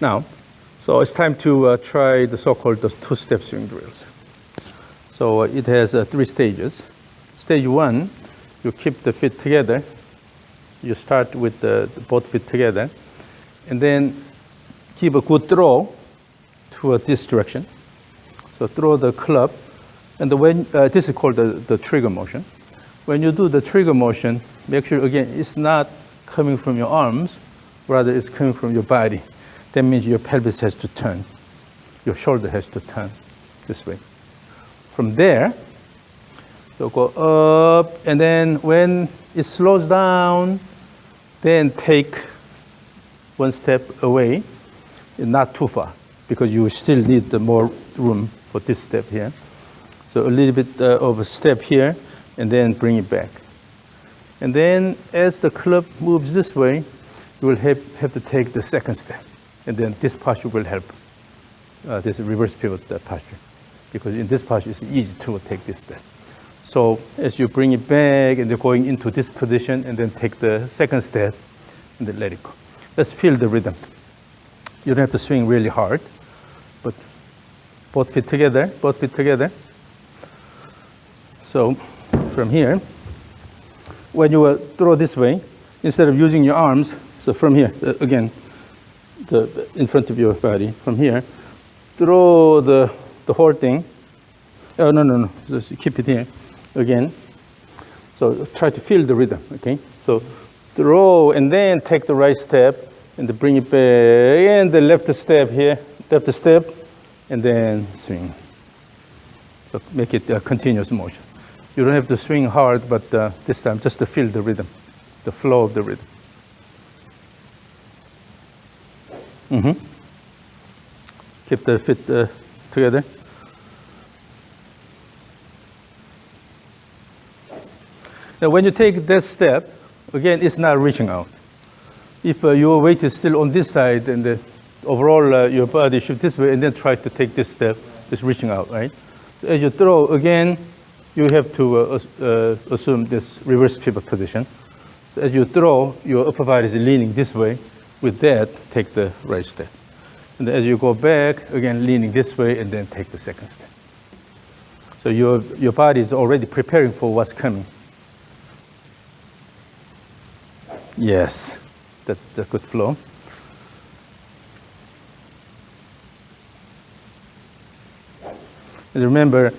Now, so it's time to try the so-called two-step swing drills. So it has 3 stages. Stage 1, you keep the feet together. You start with both feet together, and then give a good throw to this direction. So throw the club, and this is called the trigger motion. When you do the trigger motion, make sure, again, it's not coming from your arms, rather it's coming from your body. That means your pelvis has to turn. Your shoulder has to turn this way. From there, you'll go up, and then when it slows down, then take 1 step away, not too far, because you still need more room for this step here. So a little bit of a step here, and then bring it back. And then as the club moves this way, you will have to take the 2nd step. And then this posture will help, this reverse pivot posture. Because in this posture, it's easy to take this step. So as you bring it back, and you're going into this position, and then take the 2nd step, and then let it go. Let's feel the rhythm. You don't have to swing really hard, but both feet together, both feet together. So from here, when you throw this way, instead of using your arms, so from here, again, in front of your body, from here, throw the whole thing. Oh, no, just keep it here, again. So try to feel the rhythm, okay? So throw, and then take the right step, and then bring it back, and the left step here, left step, and then swing. So make it a continuous motion. You don't have to swing hard, but this time just to feel the rhythm, the flow of the rhythm. Keep the feet together. Now, when you take that step, again, it's not reaching out. If your weight is still on this side, and overall your body shift this way, and then try to take this step, it's reaching out, right? So as you throw, again, you have to assume this reverse pivot position. So as you throw, your upper body is leaning this way. With that, take the right step. And as you go back, again, leaning this way, and then take the 2nd step. So your body is already preparing for what's coming. Yes, that's a good flow. And remember,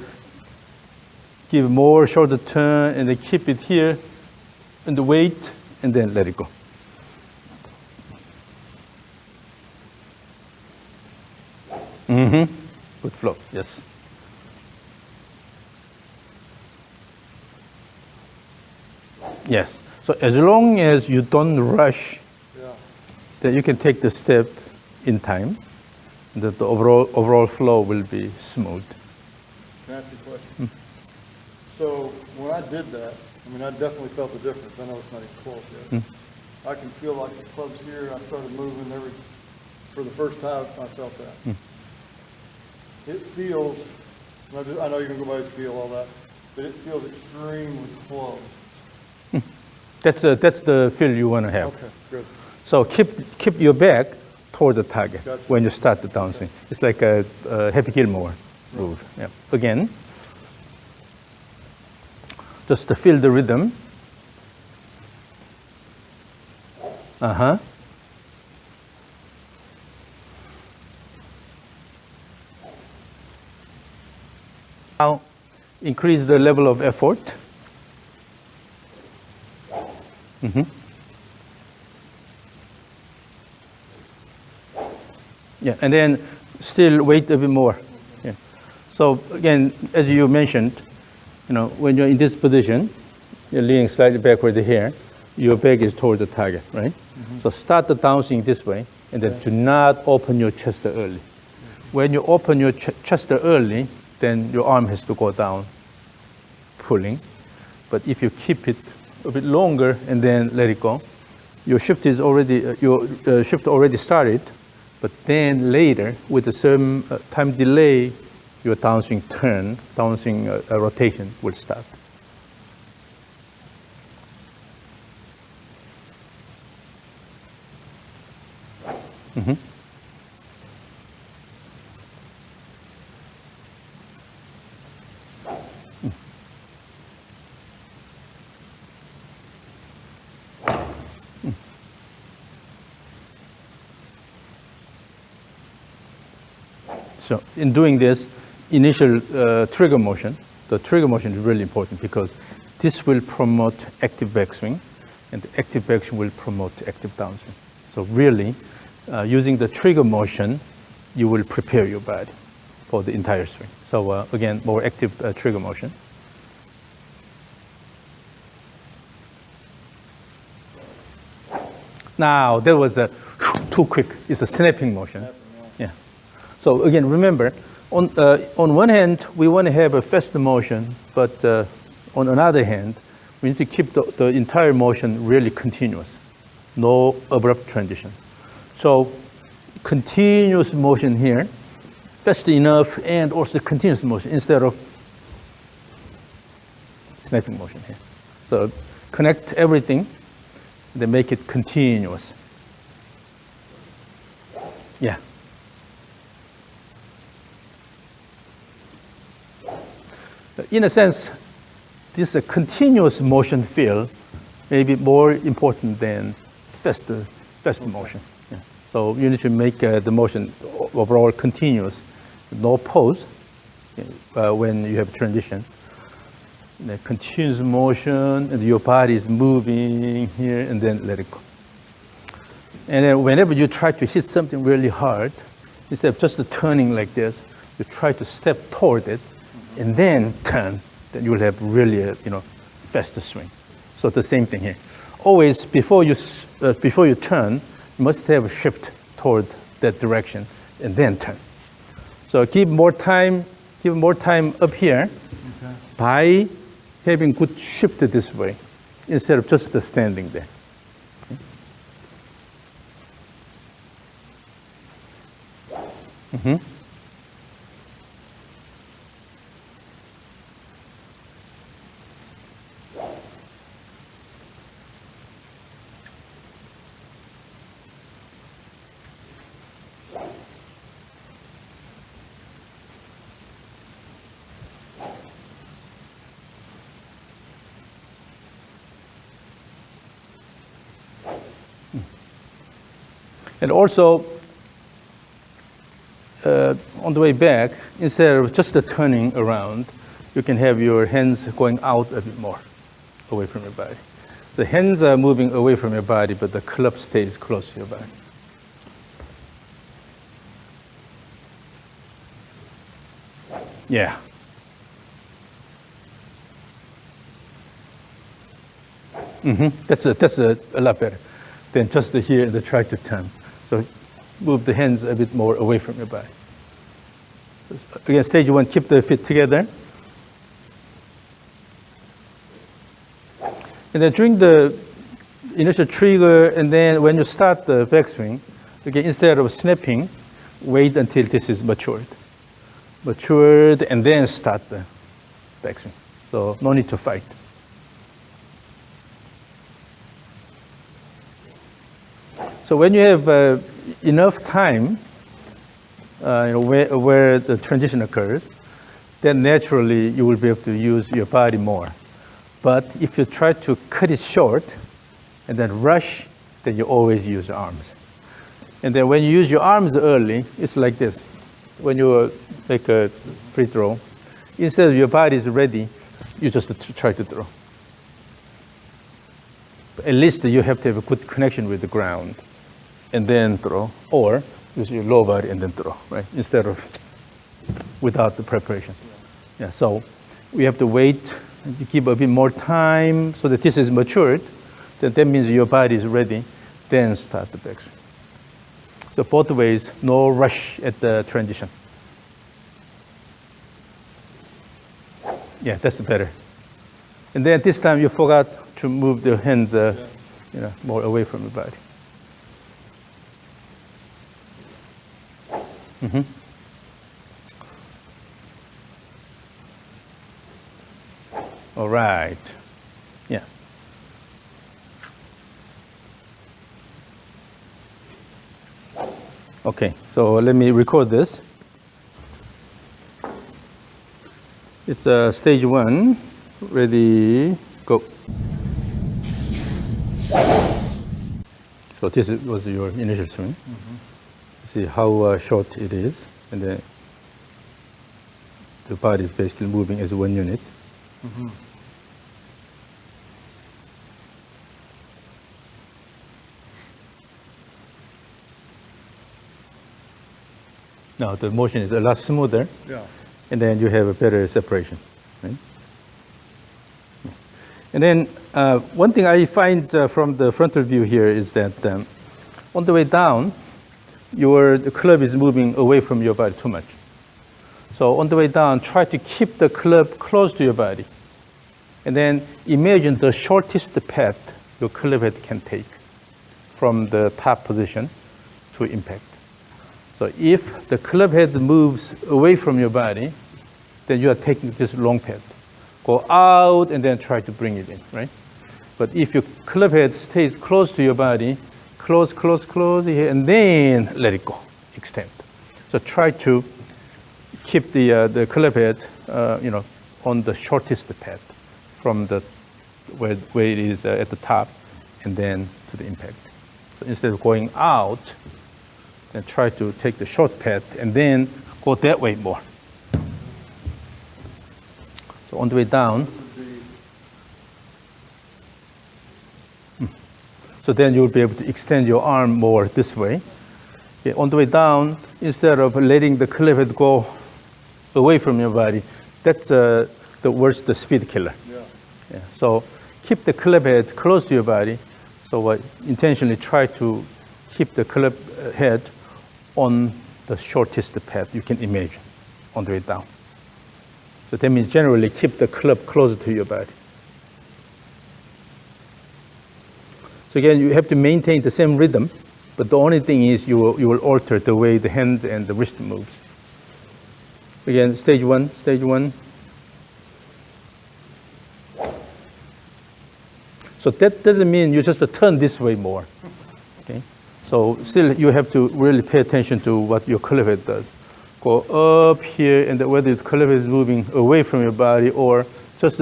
give more shoulder turn, and then keep it here, and the weight, and then let it go. Good flow, yes. Yes, so as long as you don't rush, then you can take the step in time, that the overall flow will be smooth. Can I ask you a question? So when I did that, I mean, I definitely felt the difference. I know it's not even close yet. I can feel like the club's here. I started moving for the first time, I felt that. It feels, I know you're going to go by the feel, all that, but it feels extremely close. That's the feel you want to have. Okay, good. So keep your back toward the target when you start the downswing. Okay. It's like a Happy Gilmore move. Yeah. Again, just to feel the rhythm. Now, increase the level of effort. Yeah, and then still wait a bit more. Yeah. So again, as you mentioned, when you're in this position, you're leaning slightly backward here, your back is toward the target, right? So start the downswing this way, and then do not open your chest early. When you open your chest early, then your arm has to go down, pulling. But if you keep it a bit longer and then let it go, your shift already started. But then later, with the same time delay, your downswing rotation will start. So in doing this initial trigger motion, the trigger motion is really important because this will promote active backswing, and the active backswing will promote active downswing. So really, using the trigger motion, you will prepare your body for the entire swing. So again, more active trigger motion. Now, that was too quick. It's a snapping motion. Yeah. So again, remember, on one hand, we want to have a fast motion, but on another hand, we need to keep the entire motion really continuous. No abrupt transition. So continuous motion here, fast enough, and also continuous motion instead of snapping motion here. So connect everything, then make it continuous. Yeah. In a sense, this continuous motion feel may be more important than fast motion. Yeah. So you need to make the motion overall continuous, no pause when you have transition. The continuous motion, and your body is moving here, and then let it go. And then whenever you try to hit something really hard, instead of just turning like this, you try to step toward it, and then turn. Then you will have really faster swing. So the same thing here. Always before you turn, you must have a shift toward that direction, and then turn. So give more time up here by having good shift this way instead of just standing there. Mm-hmm. And also, on the way back, instead of just turning around, you can have your hands going out a bit more, away from your body. The hands are moving away from your body, but the club stays close to your body. Yeah. Mm-hmm. That's a lot better than just here and try to turn. So move the hands a bit more away from your body. Again, stage one, keep the feet together. And then during the initial trigger, and then when you start the backswing, again, instead of snapping, wait until this is matured. Matured, and then start the backswing. So no need to fight. So when you have enough time where the transition occurs, then naturally you will be able to use your body more. But if you try to cut it short and then rush, then you always use your arms. And then when you use your arms early, it's like this. When you make a free throw, instead of your body is ready, you just try to throw. At least you have to have a good connection with the ground, and then throw, or use your lower body and then throw, right? Instead of without the preparation. Yeah, so we have to wait to give a bit more time so that this is matured. Then that means your body is ready, then start the backswing. So both ways, no rush at the transition. Yeah, that's better. And then this time you forgot to move the hands more away from the body. Mm-hmm. All right. Yeah. Okay, so let me record this. It's stage one. Ready, go. So this was your initial swing. Mm-hmm. See how short it is, and then the body is basically moving as one unit. Now the motion is a lot smoother, Yeah. and then you have a better separation. Right? And then one thing I find from the frontal view here is that on the way down, the club is moving away from your body too much. So on the way down, try to keep the club close to your body. And then imagine the shortest path your club head can take from the top position to impact. So if the club head moves away from your body, then you are taking this long path. Go out and then try to bring it in, right? But if your club head stays close to your body, close here, and then let it go, extend. So try to keep the club head, on the shortest path from the where it is at the top, and then to the impact. So instead of going out, then try to take the short path and then go that way more. So on the way down, so then you'll be able to extend your arm more this way. Okay, on the way down, instead of letting the club head go away from your body, that's the worst, the speed killer. Yeah. So keep the club head close to your body. So intentionally try to keep the club head on the shortest path you can imagine on the way down. So that means generally keep the club closer to your body. So again, you have to maintain the same rhythm, but the only thing is you will alter the way the hand and the wrist moves. Again, stage one. So that doesn't mean you just turn this way more. Okay? So still you have to really pay attention to what your club head does. Go up here, and whether the club head is moving away from your body or just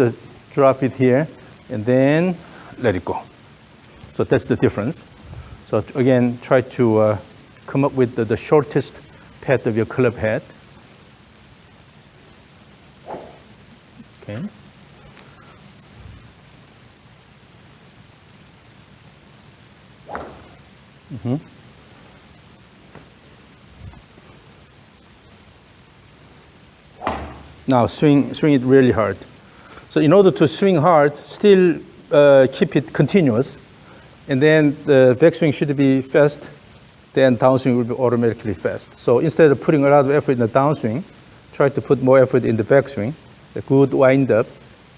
drop it here, and then let it go. So that's the difference. So again, try to come up with the shortest path of your club head. Okay. Now swing it really hard. So in order to swing hard, still keep it continuous, and then the backswing should be fast, then downswing will be automatically fast. So instead of putting a lot of effort in the downswing, try to put more effort in the backswing, a good wind up,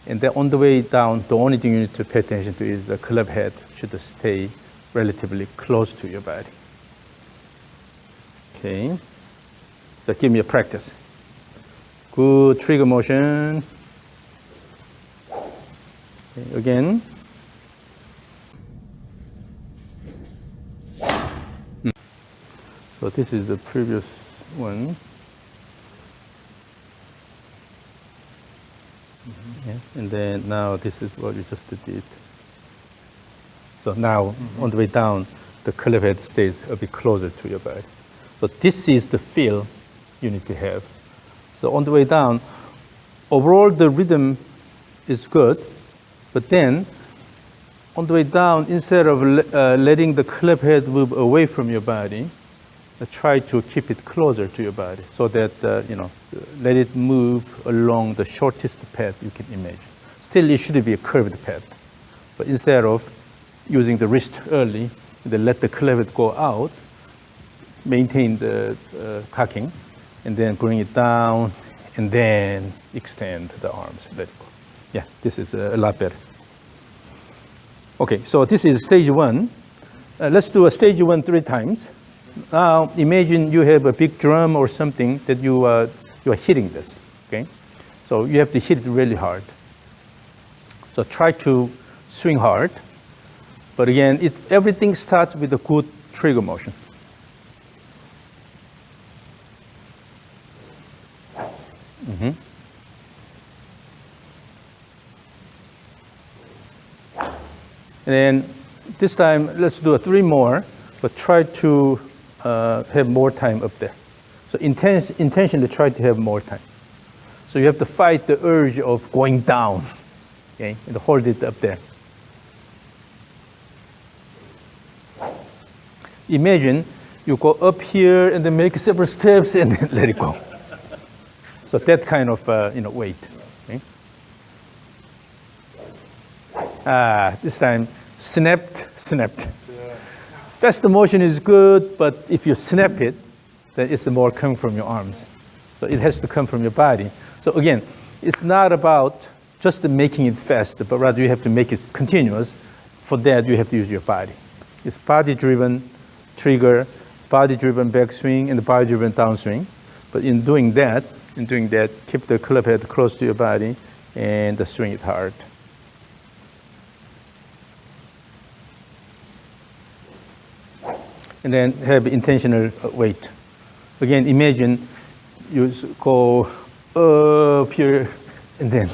and then on the way down, the only thing you need to pay attention to is the club head should stay relatively close to your body. Okay, so give me a practice. Good trigger motion. Okay, again. So this is the previous one. Yeah. And then now this is what you just did. So now on the way down, the club head stays a bit closer to your body. So this is the feel you need to have. So on the way down, overall the rhythm is good, but then on the way down, instead of letting the club head move away from your body, try to keep it closer to your body so that, let it move along the shortest path you can imagine. Still, it should be a curved path, but instead of using the wrist early, then let the club head go out, maintain the cocking, and then bring it down, and then extend the arms, let it go. Yeah, this is a lot better. Okay, so this is stage one. Let's do a stage one 3 times. Now, imagine you have a big drum or something that you are hitting this, okay? So you have to hit it really hard. So try to swing hard, but again, everything starts with a good trigger motion. And then this time, let's do 3 more, but try to have more time up there. So intentionally try to have more time. So you have to fight the urge of going down, okay, and hold it up there. Imagine you go up here and then make several steps and then let it go. So that kind of weight. Okay? This time snapped. Yeah. Faster motion is good, but if you snap it, then it's more coming from your arms. So it has to come from your body. So again, it's not about just making it fast, but rather you have to make it continuous. For that, you have to use your body. It's body-driven trigger, body-driven backswing, and body-driven downswing. But in doing that, keep the club head close to your body and swing it hard. And then have intentional weight. Again, imagine you go up here and then.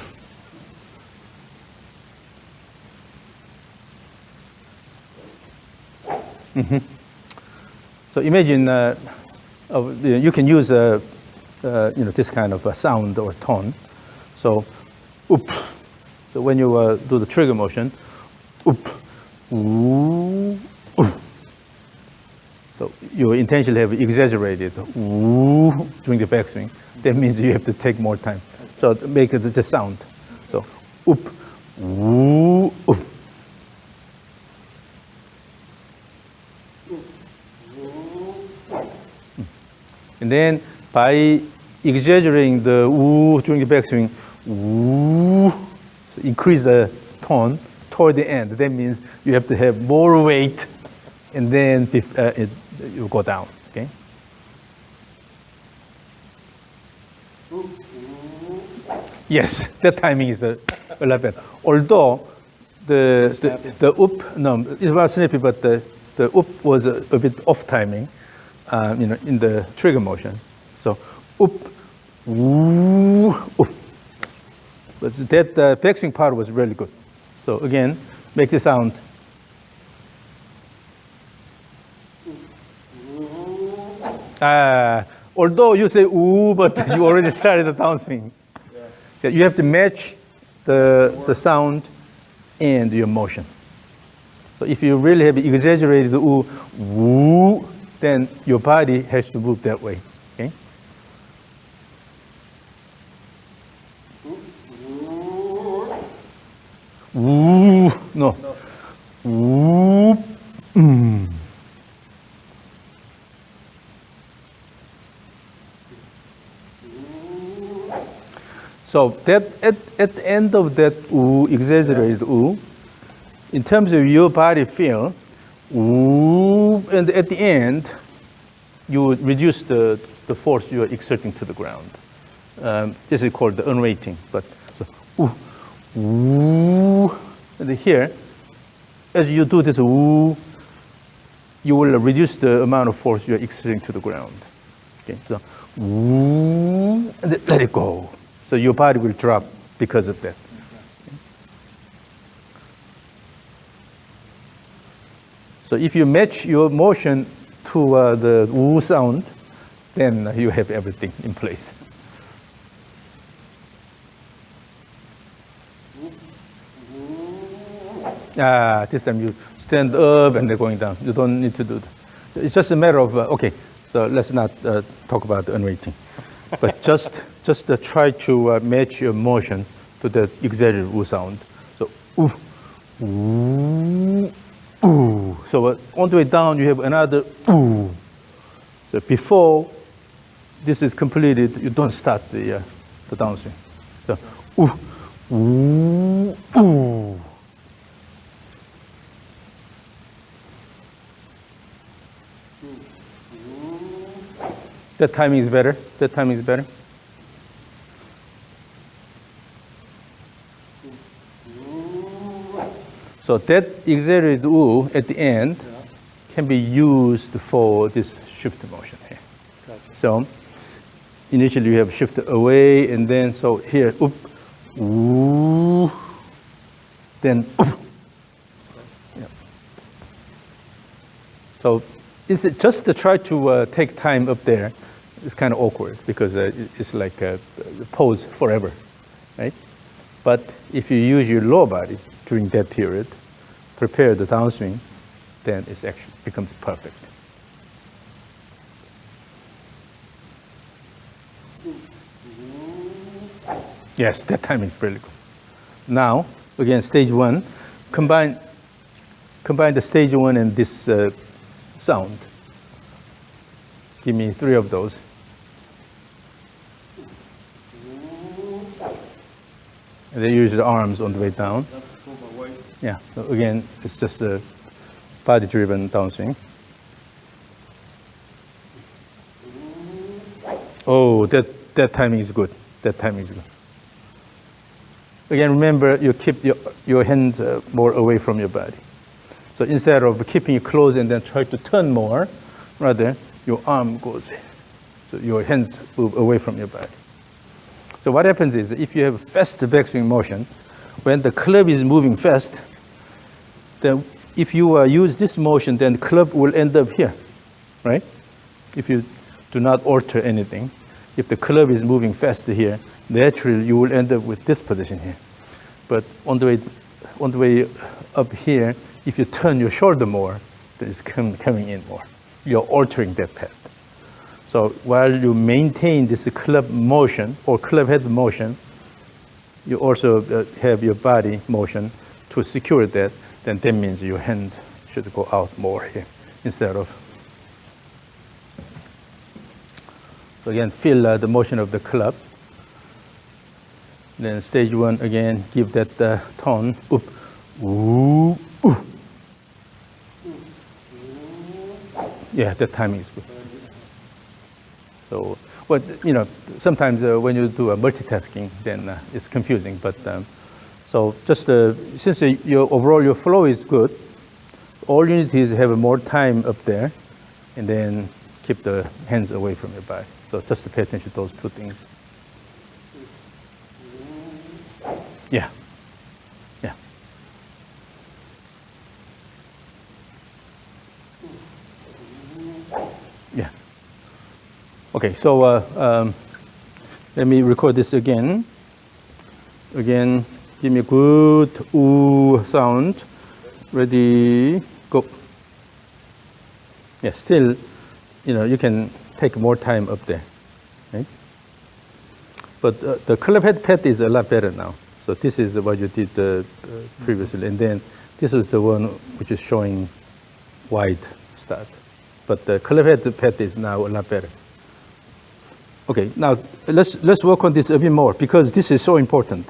So imagine you can use this kind of a sound or tone. So, oop. So when you do the trigger motion, oop, ooh, oop. So you intentionally have exaggerated ooh during the backswing. That means you have to take more time. So make it the sound. So oop, ooh, oop. And then by exaggerating the ooh during the backswing, ooh, so increase the tone toward the end. That means you have to have more weight, and then you go down. Okay. Yes, that timing is a lot better. Although the oop, no, it was snappy, but the oop was a bit off timing. In the trigger motion. So, oop, ooh, oop. But that backswing part was really good. So again, make the sound. Although you say ooh, but you already started the downswing. Yeah. You have to match the sound and your motion. So if you really have exaggerated the ooh, woo, then your body has to move that way. Okay? Ooh, no. Ooh, So that at the end of that ooh, exaggerated ooh, in terms of your body feel, ooh, and at the end, you would reduce the force you are exerting to the ground. This is called the unweighting. But so, ooh, ooh, and here, as you do this ooh, you will reduce the amount of force you are exerting to the ground. Okay, so ooh, and then let it go. So your body will drop because of that. So if you match your motion to the woo sound, then you have everything in place. This time you stand up and they're going down. You don't need to do that. It's just a matter of, okay, so let's not talk about the unweighting. But just try to match your motion to the exaggerated woo sound. So, ooh, ooh, ooh. So on the way down, you have another ooh. So before this is completed, you don't start the downswing. So, ooh, ooh, ooh. That timing is better. That timing is better. So that exaggerated ooh at the end can be used for this shift motion here. Gotcha. So initially you have shift away, and then so here, oop, ooh, then oop. Yeah. So it's just to try to take time up there it's kind of awkward because it's like a pose forever, right? But if you use your lower body during that period, prepare the downswing, then it actually becomes perfect. Yes, that timing is really good. Now, again, stage one, combine the stage one and this sound. Give me 3 of those. And then use the arms on the way down. Yeah, so again, it's just a body-driven downswing. Oh, that timing is good. That timing is good. Again, remember, you keep your hands more away from your body. So instead of keeping it close and then try to turn more, rather, your arm goes, so your hands move away from your body. So what happens is, if you have fast backswing motion, when the club is moving fast, then if you use this motion, then the club will end up here, right? If you do not alter anything, if the club is moving fast here, naturally you will end up with this position here. But on the way up here, if you turn your shoulder more, then it's coming in more. You're altering that path. So while you maintain this club motion or club head motion, you also have your body motion to secure that. Then that means your hand should go out more here instead of. So again, feel the motion of the club. Then stage one, again, give that tone. Up, ooh, ooh. Yeah, that timing is good. So, sometimes when you do multitasking, then it's confusing. But so just since your flow is good, all you need is have more time up there, and then keep the hands away from your body. So just to pay attention to those 2 things. Yeah. Yeah. Yeah. Okay, so let me record this again. Again, give me a good ooh sound. Ready, go. Yeah, still, you can take more time up there, right? But the club head path is a lot better now. So this is what you did previously, and then this was the one which is showing wide start. But the club head path is now a lot better. Okay, now let's work on this a bit more because this is so important.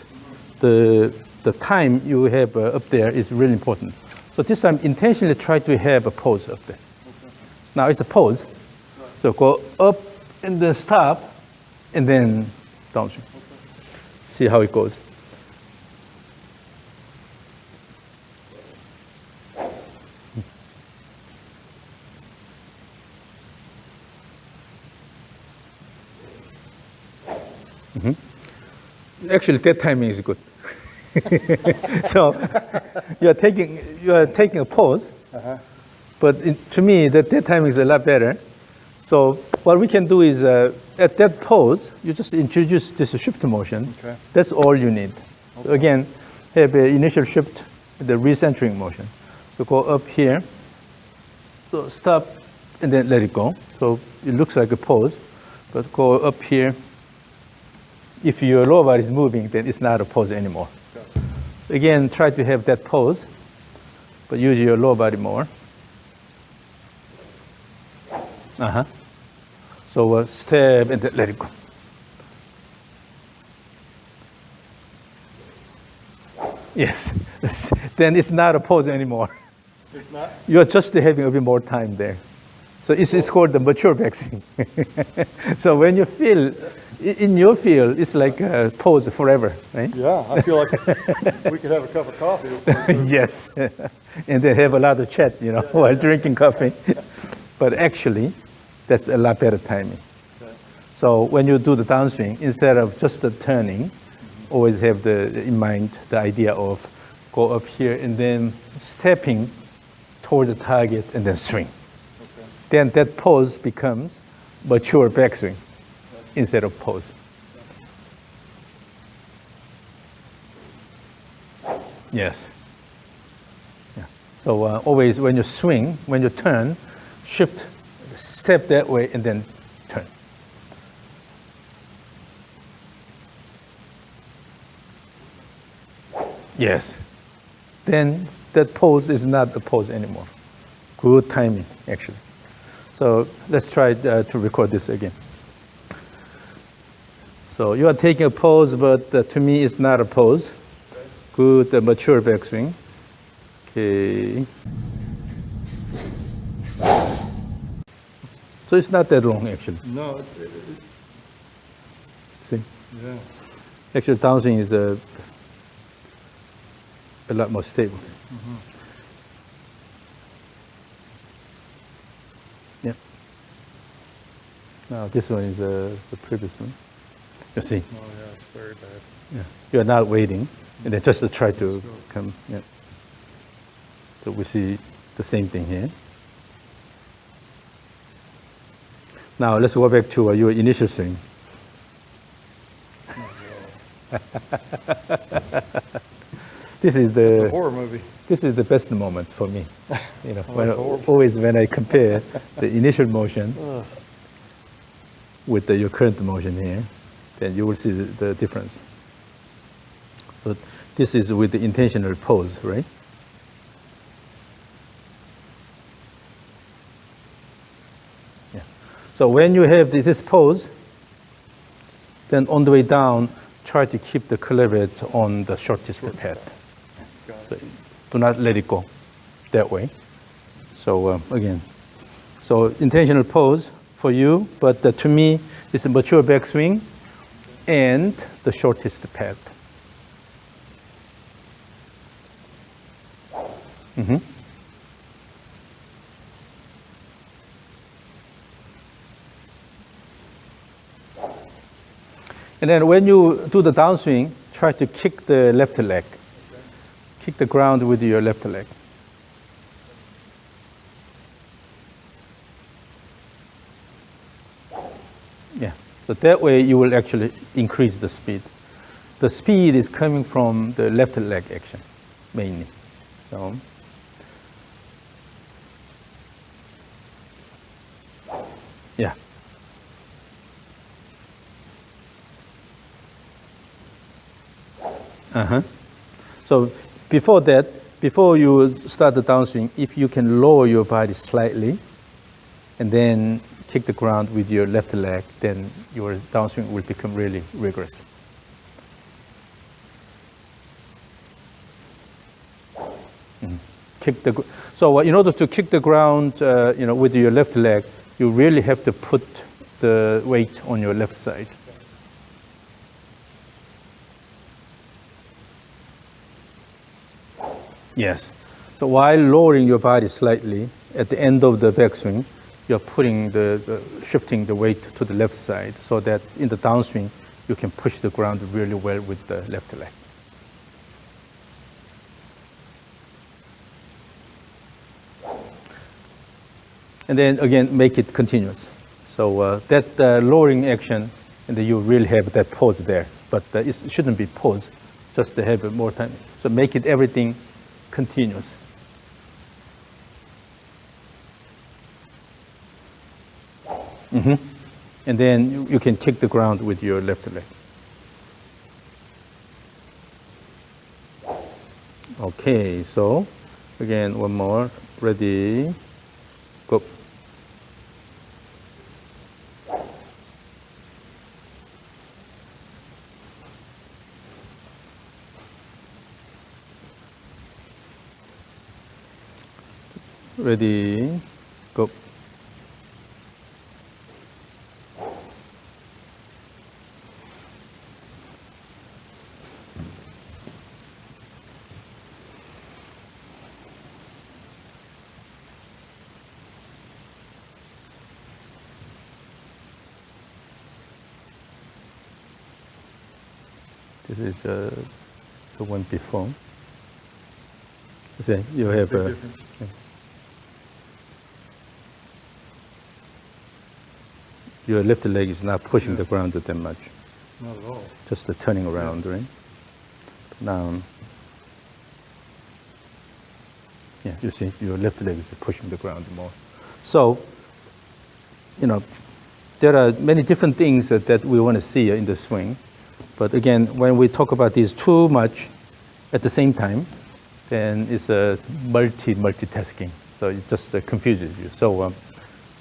The time you have up there is really important. So this time, intentionally try to have a pose up there. Okay. Now it's a pose. Right. So go up and then stop, and then downswing. Okay. See how it goes. Mm-hmm. Actually, that timing is good. So you are taking a pause, but to me that timing is a lot better. So what we can do is at that pause, you just introduce this shift motion. Okay. That's all you need. Okay. So again, have an initial shift, the recentering motion. So go up here, so stop, and then let it go. So it looks like a pause, but go up here. If your lower body is moving, then it's not a pose anymore. So again, try to have that pose, but use your lower body more. So step and then let it go. Yes, then it's not a pose anymore. It's not? You're just having a bit more time there. So it's called the mature backswing. So when you feel, in your field, it's like a pose forever, right? Yeah, I feel like we could have a cup of coffee. Yes, and then have a lot of chat, while drinking coffee. But actually, that's a lot better timing. Okay. So when you do the downswing, instead of just the turning, always have in mind the idea of go up here and then stepping toward the target and then swing. Okay. Then that pose becomes mature backswing instead of pose. Yes. Yeah. So always when you swing, when you turn, shift, step that way, and then turn. Yes. Then that pose is not a pose anymore. Good timing, actually. So let's try to record this again. So you are taking a pose, but to me it's not a pose. Good, mature backswing. Okay. So it's not that long, actually. No, See? yeah. Actually, downswing is a lot more stable. Mm-hmm. Yeah. Now this one is the previous one. You see? Oh, yeah, it's very bad. Yeah. You're not waiting, and then just to try to come. Yeah. So we see the same thing here. Now let's go back to your initial swing. This is It's a the horror movie. this is the best moment for me. You know, always when I compare the initial motion with your current motion here, then you will see the difference. But this is with the intentional pose, right? Yeah. So when you have this pose, then on the way down, try to keep the cleavage on the shortest path. So do not let it go that way. So again, so intentional pose for you, but to me, it's a mature backswing and the shortest path. Mm-hmm. And then when you do the downswing, try to kick the left leg. Kick the ground with your left leg. Yeah, so that way you will actually increase the speed. The speed is coming from the left leg action, mainly. So, yeah. So before that, before you start the downswing, if you can lower your body slightly and then kick the ground with your left leg, then your downswing will become really rigorous. So in order to kick the ground, with your left leg, you really have to put the weight on your left side. Yes. So while lowering your body slightly, at the end of the backswing, you're putting shifting the weight to the left side so that in the downswing, you can push the ground really well with the left leg. And then again, make it continuous. So that lowering action, and then you really have that pause there. But it shouldn't be pause, just to have more time. So make it everything continuous. And then you can kick the ground with your left leg. Okay, so again, one more. Ready, go. Ready, go. This is the one before. See, you have Big a difference. your left leg is not pushing the ground that much. Not at all. Just the turning around, right? Now, yeah, you see, your left leg is pushing the ground more. So, you know, there are many different things that we want to see in the swing. But again, when we talk about these too much at the same time, then it's a multitasking. So it just confuses you. So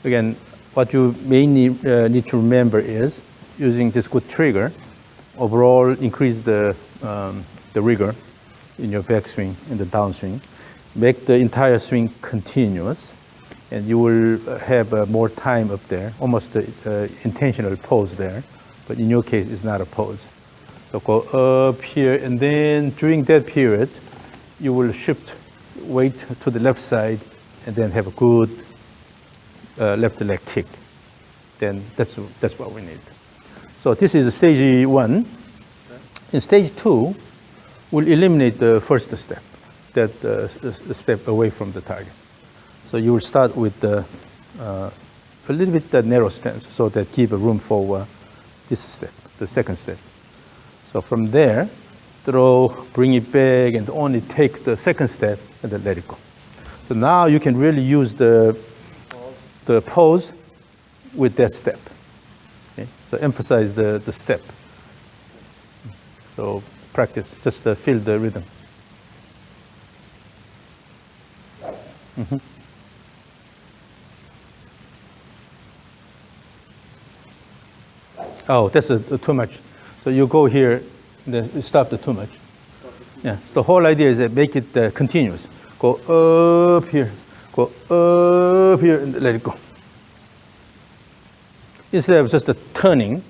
again, what you may need to remember is using this good trigger, overall increase the rigor in your backswing and the downswing. Make the entire swing continuous, and you will have more time up there, almost intentional pose there. But in your case, it's not a pose. So go up here, and then during that period, you will shift weight to the left side, and then have a good left leg kick. Then that's what we need. So this is stage 1. Okay. In stage 2, we'll eliminate the first step, that step away from the target. So you will start with a little bit narrow stance, so that give a room for this step, the second step. So from there, throw, bring it back, and only take the second step, and then let it go. So now you can really use the pose with that step. Okay? So emphasize the step. So practice, just feel the rhythm. Mm-hmm. Oh, that's too much. So you go here, then you stop the too much. Yeah. So the whole idea is that make it continuous. Go up here, and let it go. Instead of just turning,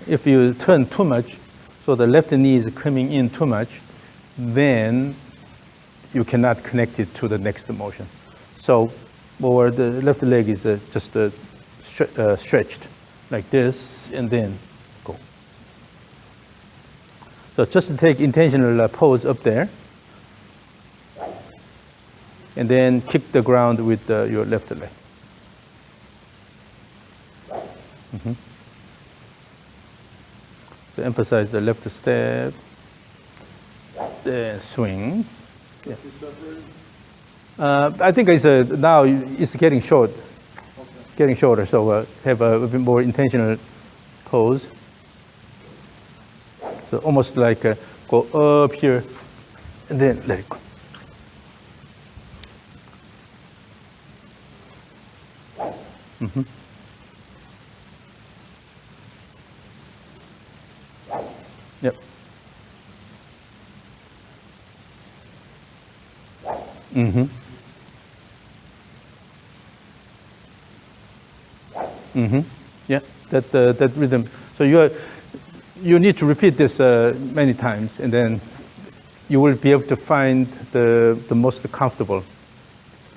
if you turn too much, so the left knee is coming in too much, then you cannot connect it to the next motion. So, or the left leg is just stretched like this, and then go. So just take intentional pose up there, and then kick the ground with your left leg. Mm-hmm. So emphasize the left step, then swing. Yeah. I think it's now it's getting short, getting shorter. So have a bit more intentional pose. So almost like go up here, and then let it go. Mm-hmm. Yep. Mm-hmm. Mm-hmm. Yeah, that rhythm. So you need to repeat this many times, and then you will be able to find the most comfortable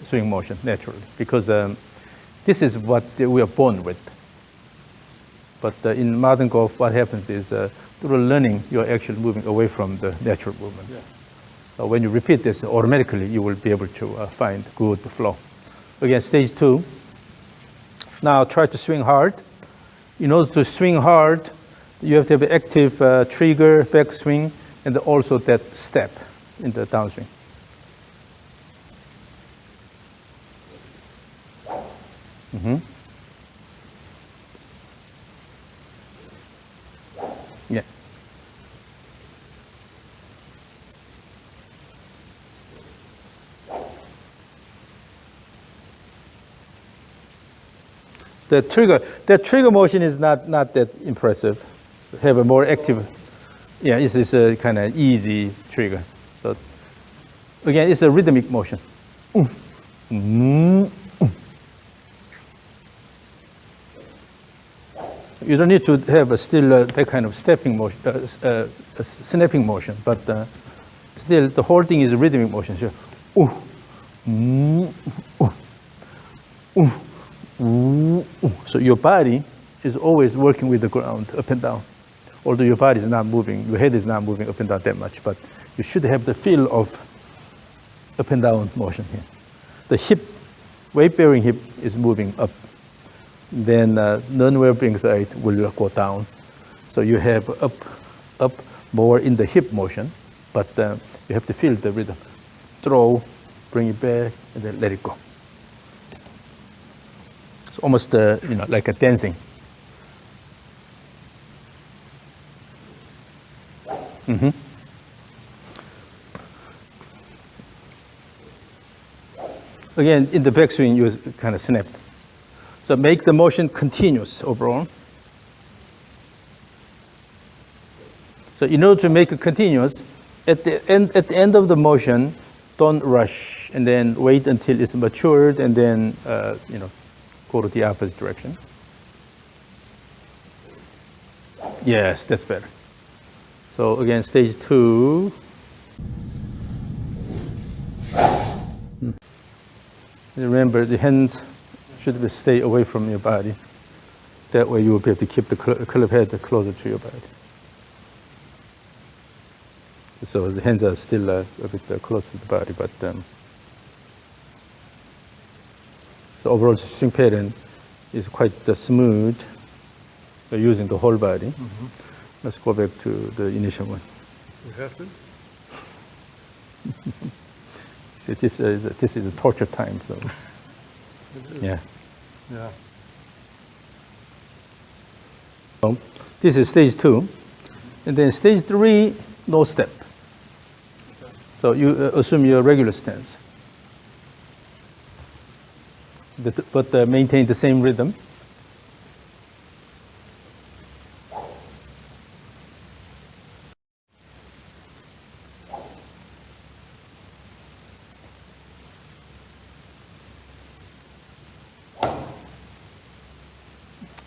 swing motion naturally, because this is what we are born with. But in modern golf, what happens is through learning, you're actually moving away from the natural movement. Yeah. So when you repeat this, automatically you will be able to find good flow. Again, stage 2. Now try to swing hard. In order to swing hard, you have to have an active trigger, backswing, and also that step in the downswing. Mm-hmm. Yeah. The trigger motion is not that impressive. So have a more active. Yeah, it's a kind of easy trigger. So again, it's a rhythmic motion. You don't need to have that kind of stepping motion, snapping motion, but still the whole thing is a rhythmic motion. So your body is always working with the ground up and down. Although your body is not moving, your head is not moving up and down that much, but you should have the feel of up and down motion here. The hip, weight-bearing hip is moving up. then non-wavering side will go down. So you have up more in the hip motion, but you have to feel the rhythm. Throw, bring it back, and then let it go. It's almost like a dancing. Again, in the backswing, you kind of snapped. So make the motion continuous overall. So in order to make it continuous, at the end of the motion, don't rush, and then wait until it's matured, and then go to the opposite direction. Yes, that's better. So again, stage 2. Remember, the hands should stay away from your body. That way you will be able to keep the club head closer to your body. So the hands are still a bit close to the body, but so overall swing pattern is quite smooth. So using the whole body. Mm-hmm. Let's go back to the initial one. You have to? See, this is a torture time. So yeah. Yeah. So this is stage 2, and then stage 3, no step. Okay. So you assume your regular stance, but maintain the same rhythm.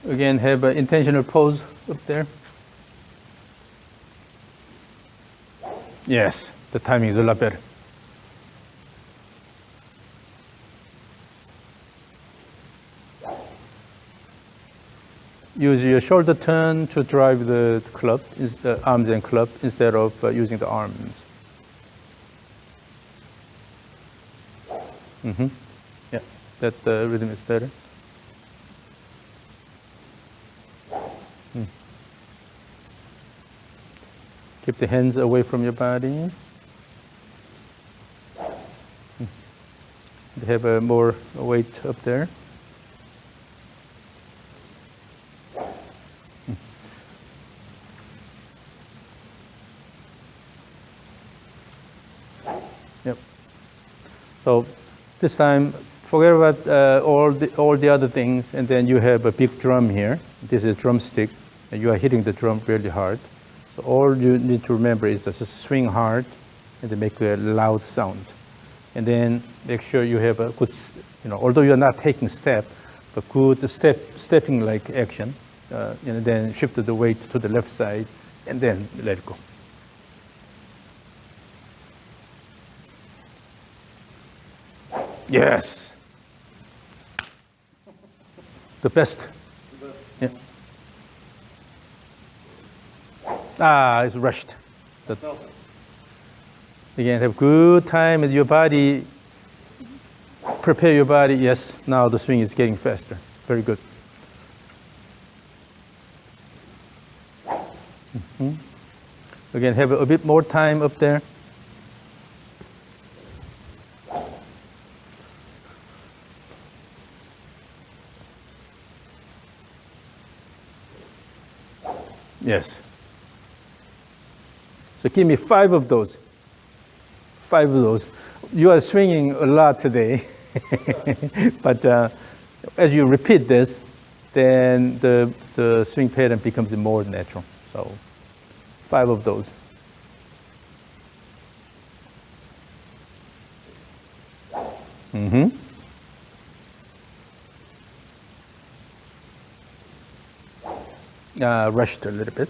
Again, have an intentional pose up there. Yes, the timing is a lot better. Use your shoulder turn to drive the club, arms and club, instead of using the arms. Mm-hmm. Yeah, that rhythm is better. Keep the hands away from your body. Have more weight up there. Yep. So this time, forget about all the other things, and then you have a big drum here. This is a drumstick, and you are hitting the drum really hard. So all you need to remember is just swing hard and then make a loud sound. And then make sure you have a good, although you're not taking step, but good stepping like action. And then shift the weight to the left side and then let it go. Yes. The best. Yeah. It's rushed. Again, have good time with your body. Prepare your body. Yes, now the swing is getting faster. Very good. Mm-hmm. Again, have a bit more time up there. Yes. So give me 5 of those. 5 of those. You are swinging a lot today, but as you repeat this, then the swing pattern becomes more natural. So 5 of those. Mm-hmm. Rushed a little bit.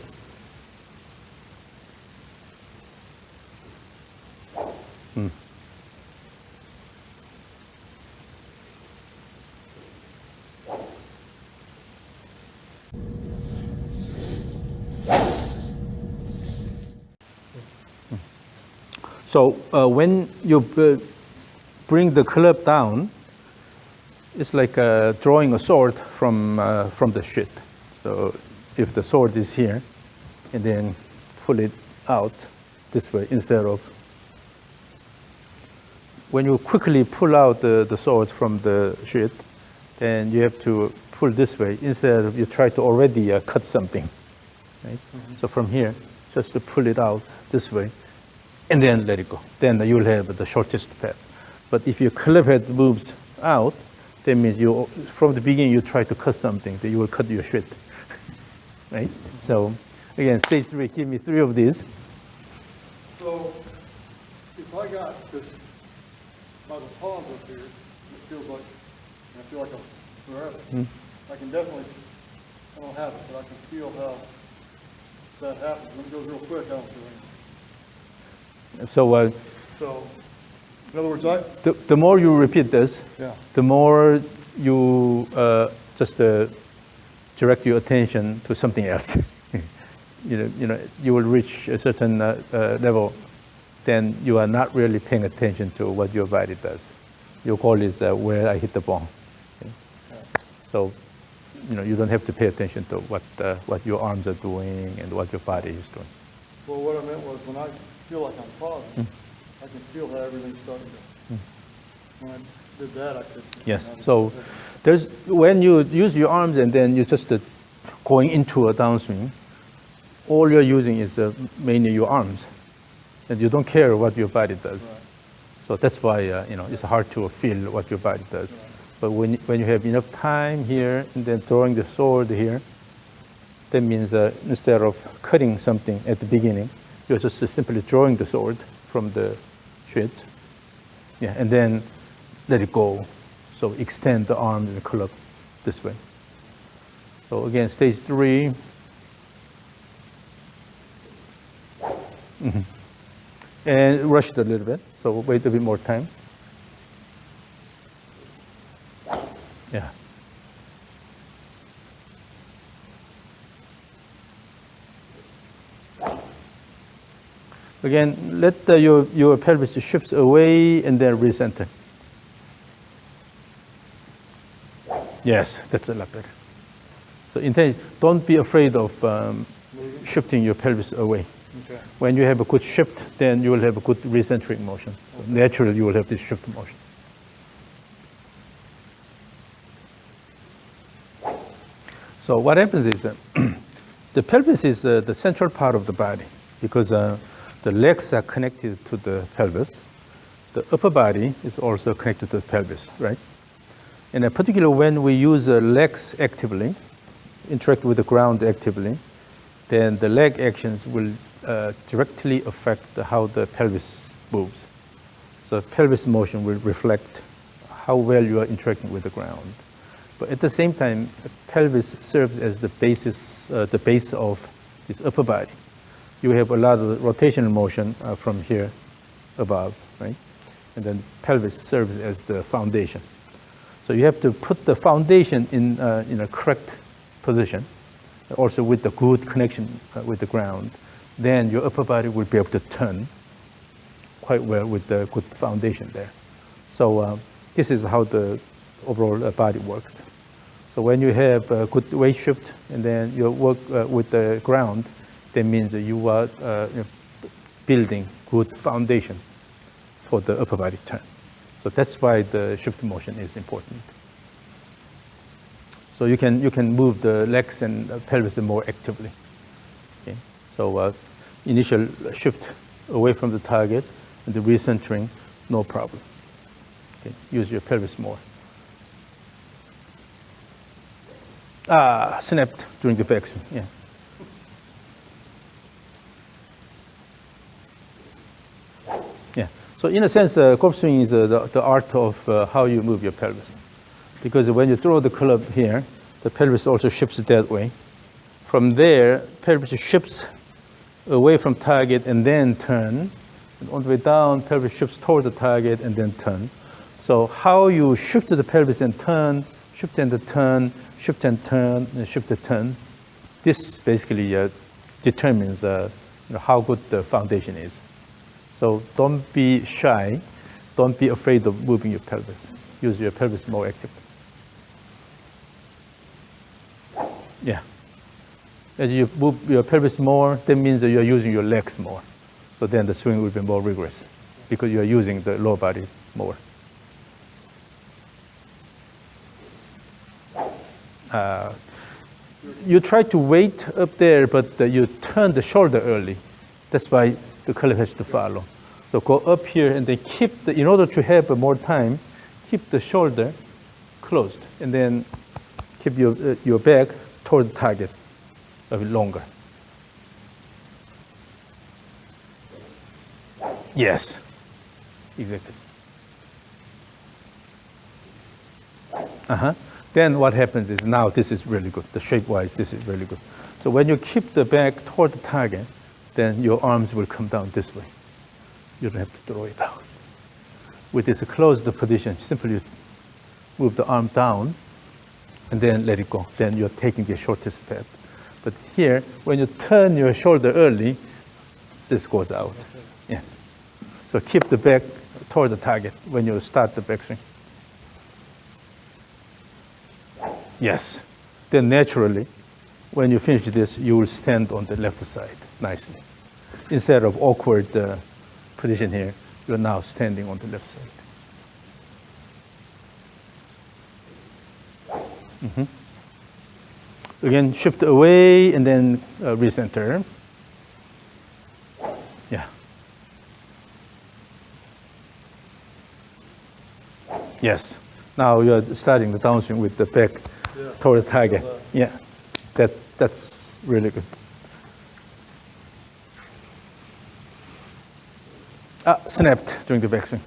So when you bring the club down, it's like drawing a sword from the sheet. So if the sword is here, and then pull it out this way instead of, when you quickly pull out the sword from the sheet, then you have to pull this way instead of you try to already cut something, right? So from here, just to pull it out this way, and then let it go. Then you'll have the shortest path. But if your club head moves out, that means you, from the beginning, you try to cut something, then you will cut your sheet, right? So again, stage 3, give me 3 of these. So if I got this by the pause up here, it feels like, I feel like I'm forever. I can definitely, I don't have it, but I can feel how that happens. When it goes real quick, I don't feel anything. So So, in other words, the more you repeat this, yeah. the more you just direct your attention to something else. You will reach a certain level, then you are not really paying attention to what your body does. Your goal is where I hit the ball. Okay? So, you don't have to pay attention to what your arms are doing and what your body is doing. Well, what I meant was when I feel like I'm pausing, I can feel how everything's starting to. When I did that, I could. Yes. So, when you use your arms and then you're just going into a downswing, all you're using is mainly your arms, and you don't care what your body does. Right. So that's why it's hard to feel what your body does. Right. But when you have enough time here and then throwing the sword here, that means instead of cutting something at the beginning, you're just simply drawing the sword from the sheet, and then let it go. So extend the arm and the club this way. So again, stage 3. And rush it a little bit, so wait a bit more time. Yeah. Again, let your pelvis shift away and then recenter. Yes, that's a lot better. So don't be afraid of shifting your pelvis away. Okay. When you have a good shift, then you will have a good recentering motion. So naturally, you will have this shift motion. So what happens is the pelvis is the central part of the body because the legs are connected to the pelvis. The upper body is also connected to the pelvis, right? And particularly when we use legs actively, interact with the ground actively, then the leg actions will directly affect how the pelvis moves. So pelvis motion will reflect how well you are interacting with the ground. But at the same time, the pelvis serves as the base of this upper body. You have a lot of rotational motion from here above, right? And then pelvis serves as the foundation. So you have to put the foundation in a correct position, also with the good connection with the ground. Then your upper body will be able to turn quite well with the good foundation there. So this is how the overall body works. So when you have a good weight shift and then you work with the ground, that means that you are building good foundation for the upper body turn. So that's why the shift motion is important. So you can move the legs and pelvis more actively. Okay? So initial shift away from the target and the recentering, no problem. Okay? Use your pelvis more. Snapped during the backswing. Yeah. Yeah. So in a sense, golf swing is the art of how you move your pelvis. Because when you throw the club here, the pelvis also shifts that way. From there, pelvis shifts away from target and then turn. And on the way down, pelvis shifts toward the target and then turn. So how you shift the pelvis and turn, shift and turn, shift and turn, and shift and turn, this basically determines how good the foundation is. So don't be shy. Don't be afraid of moving your pelvis. Use your pelvis more actively. Yeah. As you move your pelvis more, that means that you're using your legs more. So then the swing will be more rigorous because you're using the lower body more. You try to wait up there, but you turn the shoulder early. That's why the color has to follow. So go up here and then keep the, in order to have more time, keep the shoulder closed and then keep your back toward the target a bit longer. Yes, exactly. Then what happens is now this is really good. The shape-wise, this is really good. So when you keep the back toward the target, then your arms will come down this way. You don't have to throw it out. With this closed position, simply move the arm down and then let it go. Then you're taking the shortest path. But here, when you turn your shoulder early, this goes out. Yeah. So keep the back toward the target when you start the backswing. Yes. Then naturally, when you finish this, you will stand on the left side nicely. Instead of awkward position here, you're now standing on the left side. Again, shift away and then recenter. Yeah. Yes. Now you're starting the downswing with the back toward the target. Yeah. That's really good. Snapped during the backswing.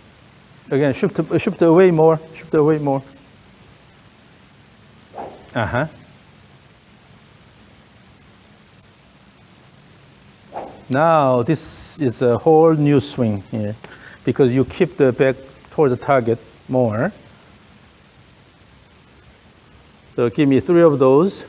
Again, shift away more, shift away more. Now this is a whole new swing here because you keep the back toward the target more. So give me 3 of those.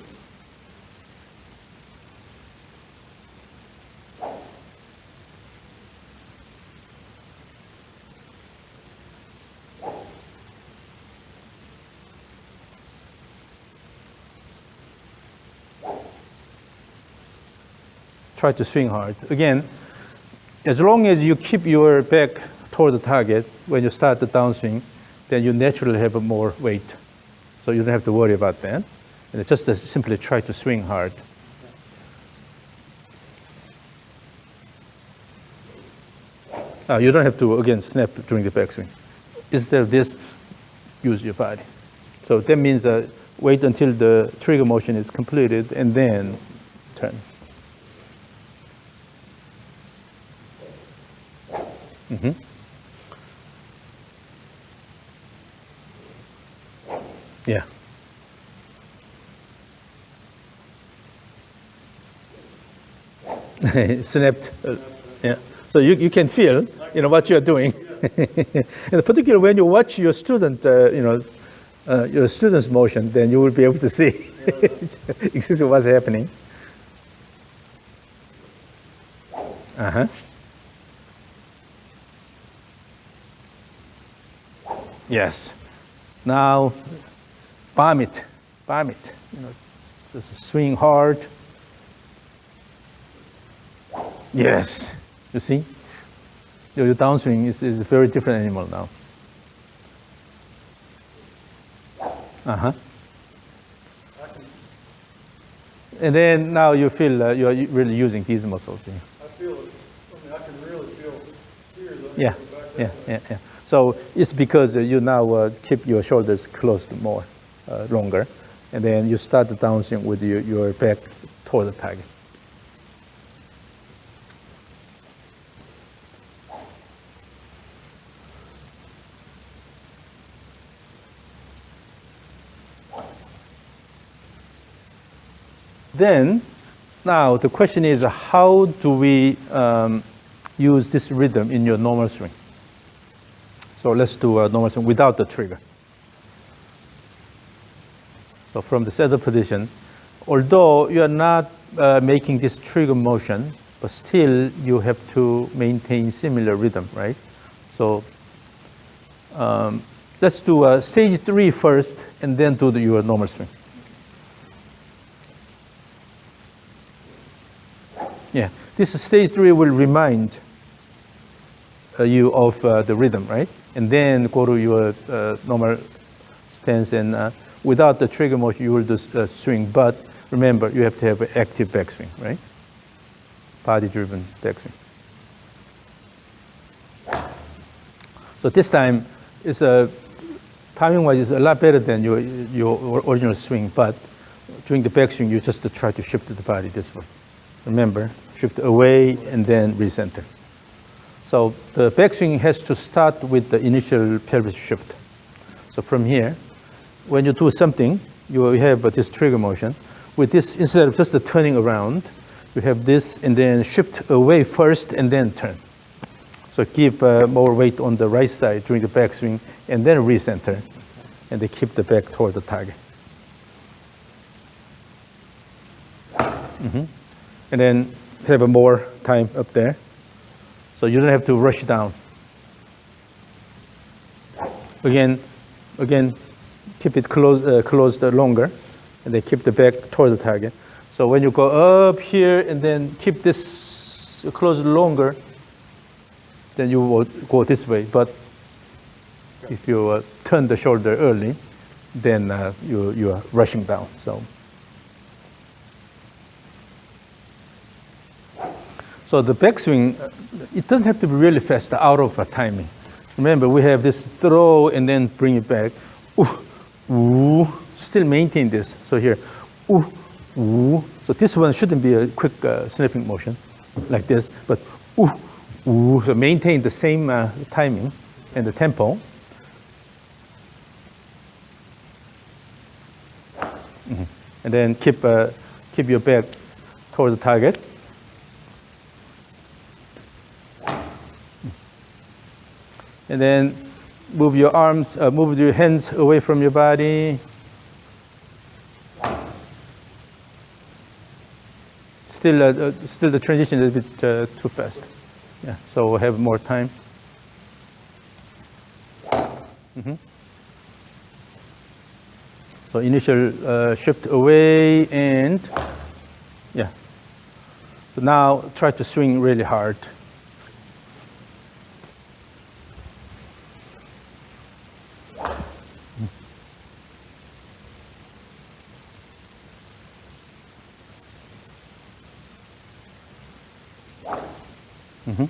Try to swing hard. Again, as long as you keep your back toward the target when you start the downswing, then you naturally have more weight. So you don't have to worry about that. And just simply try to swing hard. You don't have to, again, snap during the backswing. Instead of this, use your body. So that means wait until the trigger motion is completed and then turn. Yeah. Snapped. Yeah. So you can feel, what you're doing. And particularly when you watch your student, your student's motion, then you will be able to see exactly what's happening. Yes. Now, bomb it. Just swing hard. Yes. You see? Your downswing is a very different animal now. And then now you feel you're really using these muscles. Yeah. I feel it. I can really feel here. Yeah. So it's because you now keep your shoulders closed more, longer, and then you start the downswing with your back toward the target. Then, now the question is, how do we use this rhythm in your normal swing? So let's do a normal swing without the trigger. So from the setup position, although you are not making this trigger motion, but still you have to maintain similar rhythm, right? So let's do stage 3 first, and then do your normal swing. Yeah, this stage 3 will remind you of the rhythm, right? And then go to your normal stance, and without the trigger motion, you will do swing. But remember, you have to have an active backswing, right? Body-driven backswing. So this time, it's timing-wise, it's a lot better than your original swing. But during the backswing, you just try to shift the body this way. Remember, shift away and then recenter. So the backswing has to start with the initial pelvis shift. So from here, when you do something, you have this trigger motion. With this, instead of just the turning around, you have this and then shift away first and then turn. So keep more weight on the right side during the backswing and then recenter, and they keep the back toward the target. Mm-hmm. And then have a more time up there. So you don't have to rush down. Again, keep it closed longer, and then keep the back toward the target. So when you go up here and then keep this closed longer, then you will go this way. But if you turn the shoulder early, then you are rushing down. So the backswing, it doesn't have to be really fast out of timing. Remember, we have this throw and then bring it back. Ooh, ooh, still maintain this. So here, ooh, ooh. So this one shouldn't be a quick snapping motion like this, but ooh, ooh. So maintain the same timing and the tempo. Mm-hmm. And then keep your back toward the target. And then move your arms, move your hands away from your body. Still the transition is a bit too fast. Yeah, so we'll have more time. Mm-hmm. So initial shift away and, yeah. So now try to swing really hard. Mm-hmm.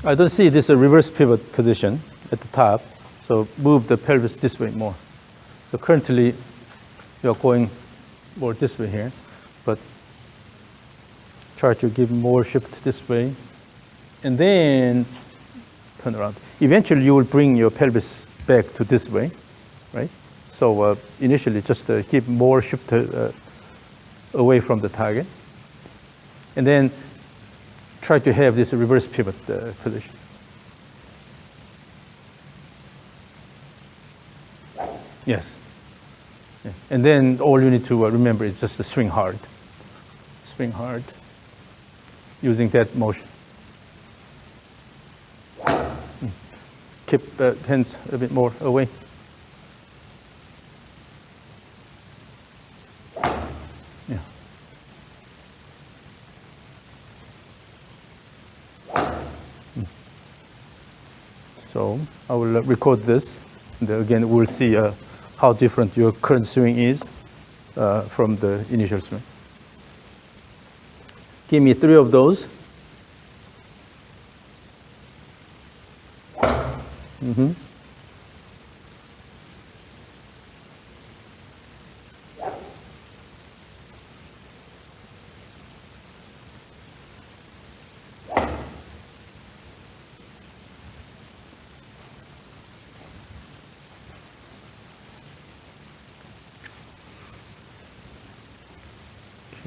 I don't see this reverse pivot position at the top, so move the pelvis this way more. So currently, you're going more this way here, but try to give more shift this way, and then turn around. Eventually, you will bring your pelvis back to this way, right? So initially, just keep more shift away from the target. And then try to have this reverse pivot position. Yes. Yeah. And then all you need to remember is just to swing hard. Swing hard using that motion. Keep hands a bit more away. Yeah. So I will record this. And again, we'll see how different your current swing is from the initial swing. Give me 3 of those. Mm-hmm.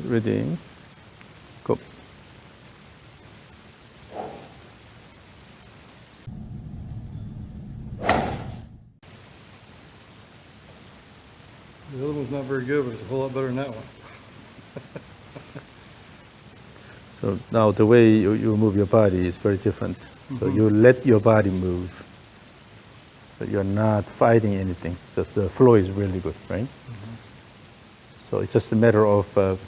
Ready, go. The other one's not very good, but it's a whole lot better than that one. So now the way you move your body is very different. Mm-hmm. So you let your body move. So you're not fighting anything. The flow is really good, right? So it's just a matter of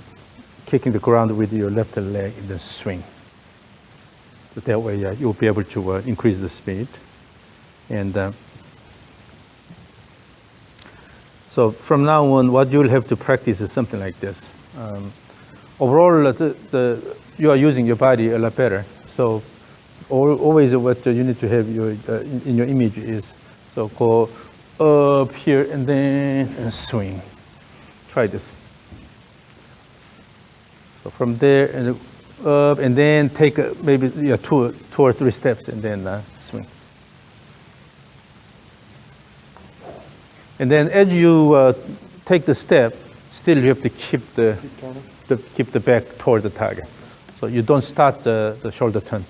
kicking the ground with your left leg and then swing. So that way you'll be able to increase the speed. And so from now on, what you'll have to practice is something like this. Overall, you are using your body a lot better. So always what you need to have in your image is, so go up here and then swing. Try this. So from there and up and then take maybe two or three steps and then swing. And then as you take the step, still you have to keep the back toward the target. So you don't start the shoulder turn.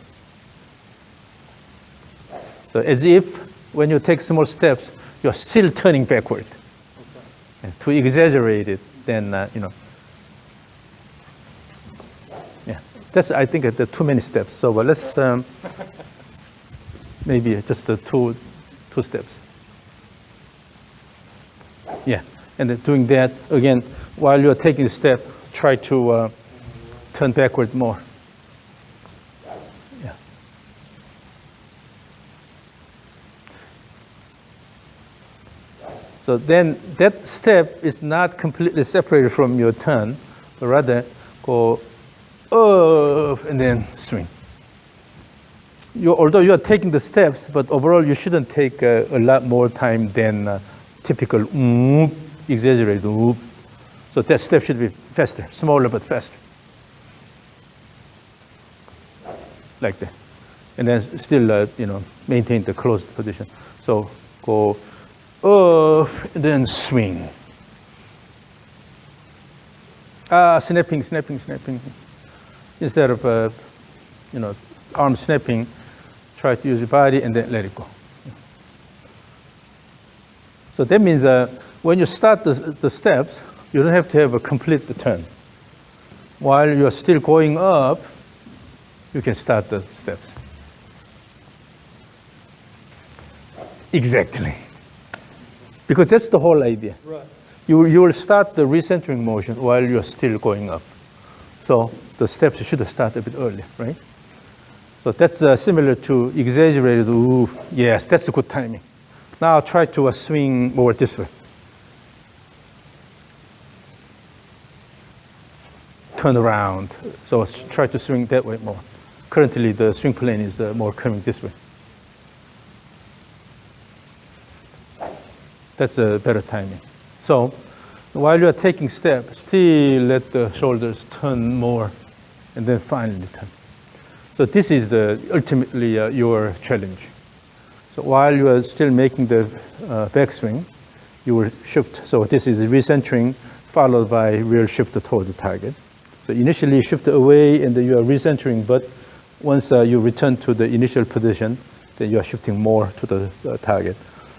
So as if when you take small steps, you're still turning backward. Okay. And to exaggerate it, then yeah, that's I think the too many steps. So let's maybe just the two steps. Yeah, and then doing that again while you're taking a step, try to turn backward more. Yeah. So then that step is not completely separated from your turn, but rather go up and then swing. Although you are taking the steps, but overall you shouldn't take a lot more time than typical exaggerated whoop. So that step should be faster, smaller but faster. Like that. And then still, maintain the closed position. So go up and then swing. Snapping. Instead of, arm snapping, try to use your body and then let it go. So that means when you start the steps, you don't have to have a complete turn. While you're still going up, you can start the steps. Exactly. Because that's the whole idea. Right. You will start the recentering motion while you're still going up. So the steps should start a bit earlier, right? So that's similar to exaggerated, ooh, yes, that's a good timing. Now try to swing more this way. Turn around. So try to swing that way more. Currently, the swing plane is more coming this way. That's a better timing. So while you are taking steps, still let the shoulders turn more, and then finally turn. So this is ultimately your challenge. So while you are still making the backswing, you will shift. So this is recentering followed by real shift toward the target. So initially you shift away and then you are recentering, but once you return to the initial position, then you are shifting more to the target.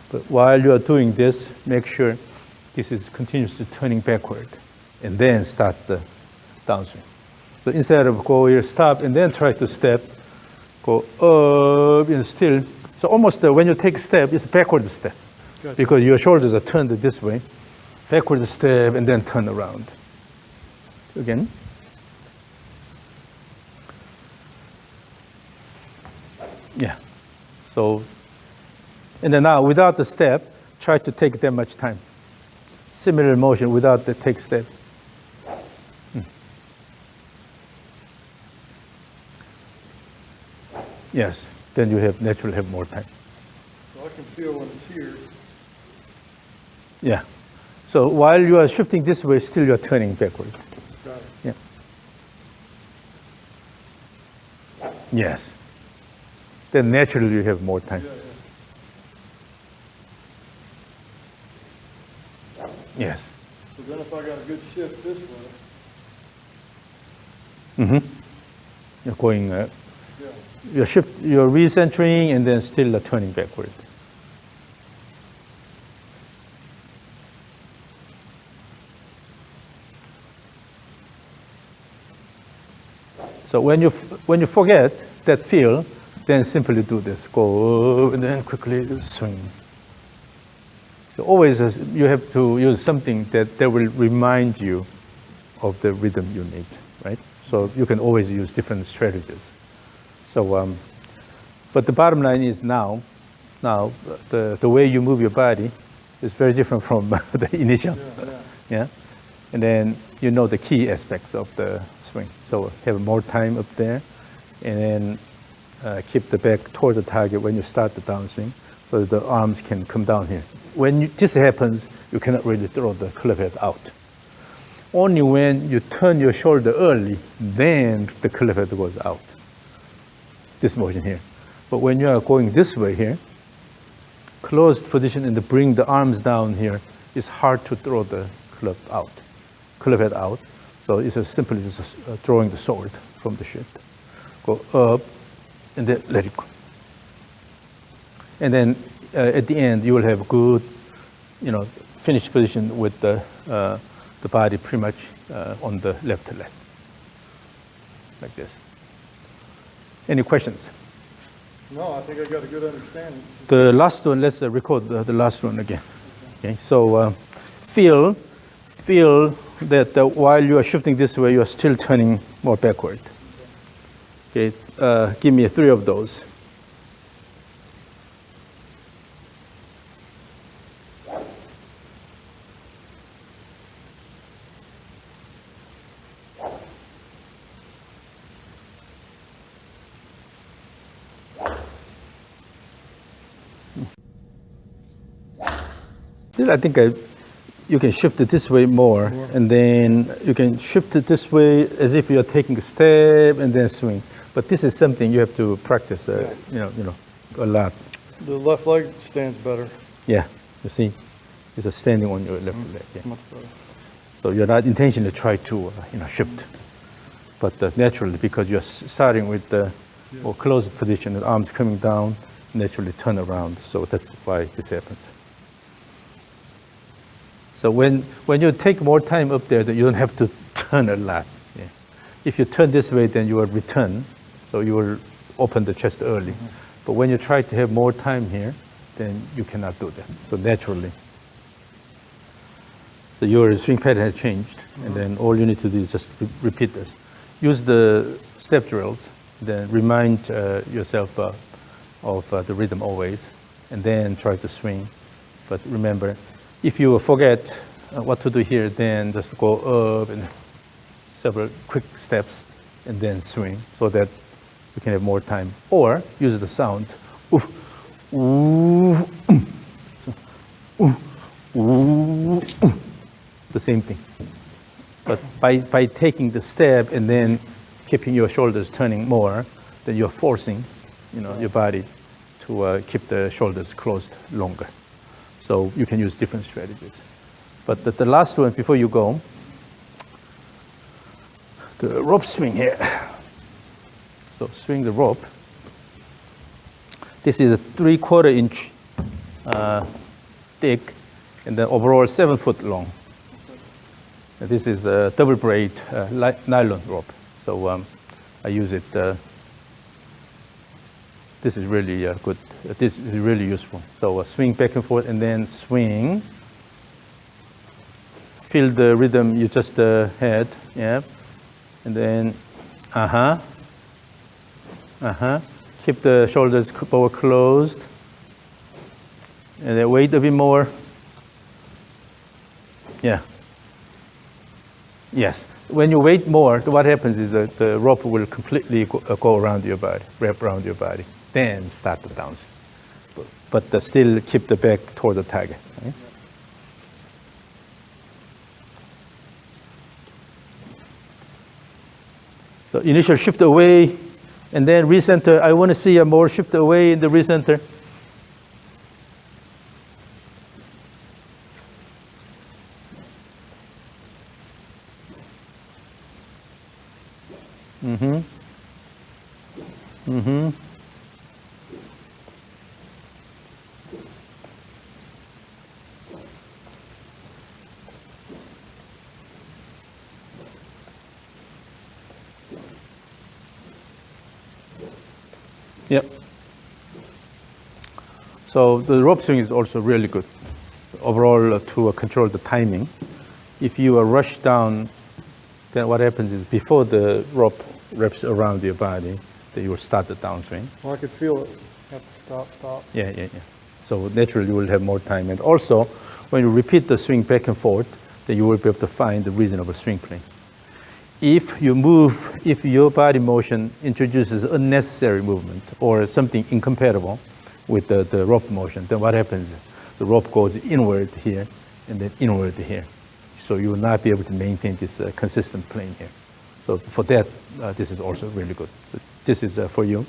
But while you are doing this, make sure this is continuously turning backward and then starts the downswing. So instead of go here, stop, and then try to step, go up and still. So almost when you take a step, it's a backward step. Gotcha. Because your shoulders are turned this way. Backward step and then turn around. Again. Yeah. So, and then now without the step, try to take that much time. Similar motion without the take step. Yes, then you naturally have more time. So I can feel when it's here. Yeah. So while you are shifting this way, still you are turning backward. Got it. Yeah. Yes. Then naturally you have more time. Yeah. Yes. So then if I got a good shift this way. You're going, you're recentering and then still turning backward. So when you forget that feel, then simply do this. Go and then quickly swing. So always you have to use something that will remind you of the rhythm you need, right? So you can always use different strategies. So, but the bottom line is now the way you move your body is very different from the initial. Yeah. And then you know the key aspects of the swing. So have more time up there, and then keep the back toward the target when you start the downswing, so that the arms can come down here. When this happens, you cannot really throw the club head out. Only when you turn your shoulder early, then the club head goes out. This motion here. But when you are going this way here, closed position and bring the arms down here, it's hard to throw the club head out. So it's simply just drawing the sword from the shift. Go up, and then let it go. And then at the end, you will have good, finished position with the body pretty much on the left leg, like this. Any questions? No, I think I got a good understanding. The last one, let's record the last one again. Okay, so feel that while you are shifting this way, you are still turning more backward. Okay, give me 3 of those. Still, I think you can shift it this way more, and then you can shift it this way as if you're taking a step and then swing. But this is something you have to practice, a lot. The left leg stands better. Yeah, you see, it's standing on your left leg. Yeah. Much better. So you're not intentionally try to shift, but naturally, because you're starting with the more closed position, the arms coming down, naturally turn around. So that's why this happens. So when you take more time up there, you don't have to turn a lot. Yeah. If you turn this way, then you will return. So you will open the chest early. But when you try to have more time here, then you cannot do that. So naturally. So your swing pattern has changed. And then all you need to do is just repeat this. Use the step drills. Then remind yourself of the rhythm always. And then try to swing. But remember, if you forget what to do here, then just go up and several quick steps and then swing so that you can have more time. Or use the sound. Ooh, ooh, ooh, ooh, ooh. The same thing. But by taking the step and then keeping your shoulders turning more, then you're forcing your body to keep the shoulders closed longer. So you can use different strategies. But the last one before you go, the rope swing here. So swing the rope. This is a 3/4 inch thick and then overall 7 foot long. And this is a double braid nylon rope. So I use it. This is really good. This is really useful. So swing back and forth and then swing. Feel the rhythm you just had, yeah. And then, Keep the shoulders more closed. And then wait a bit more. Yeah. Yes. When you wait more, what happens is that the rope will completely go around your body, wrap around your body. Then start the downswing. But still keep the back toward the target. Right? So initial shift away, and then recenter. I want to see a more shift away in the recenter. Yep. So the rope swing is also really good. So overall to control the timing. If you rush down, then what happens is before the rope wraps around your body, then you will start the downswing. Well, I could feel it. Have to stop. Yeah. So naturally you will have more time. And also, when you repeat the swing back and forth, then you will be able to find the reasonable swing plane. If your body motion introduces unnecessary movement or something incompatible with the rope motion, then what happens? The rope goes inward here and then inward here. So you will not be able to maintain this consistent plane here. So for that, this is also really good. This is for you.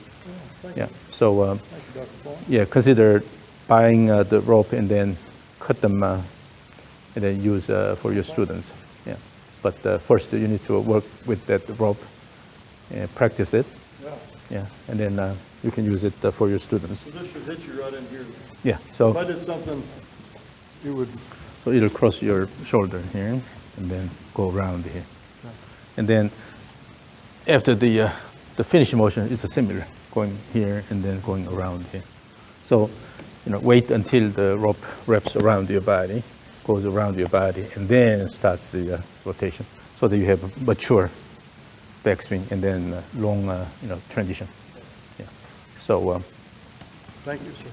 Thank Yeah. you. So Thank you, Dr. Kwon. yeah, consider buying the rope and then cut them and then use for your students. Yeah. But first you need to work with that rope and practice it. Yeah. Yeah. And then you can use it for your students. So this should hit you right in here. Yeah. If So I did something, it would, so it'll cross your shoulder here and then go around here. And then after the finishing motion, it's a similar, going here and then going around here. So, wait until the rope wraps around your body, goes around your body, and then start the rotation, so that you have a mature backswing and then long, transition. Yeah. So. thank you, sir.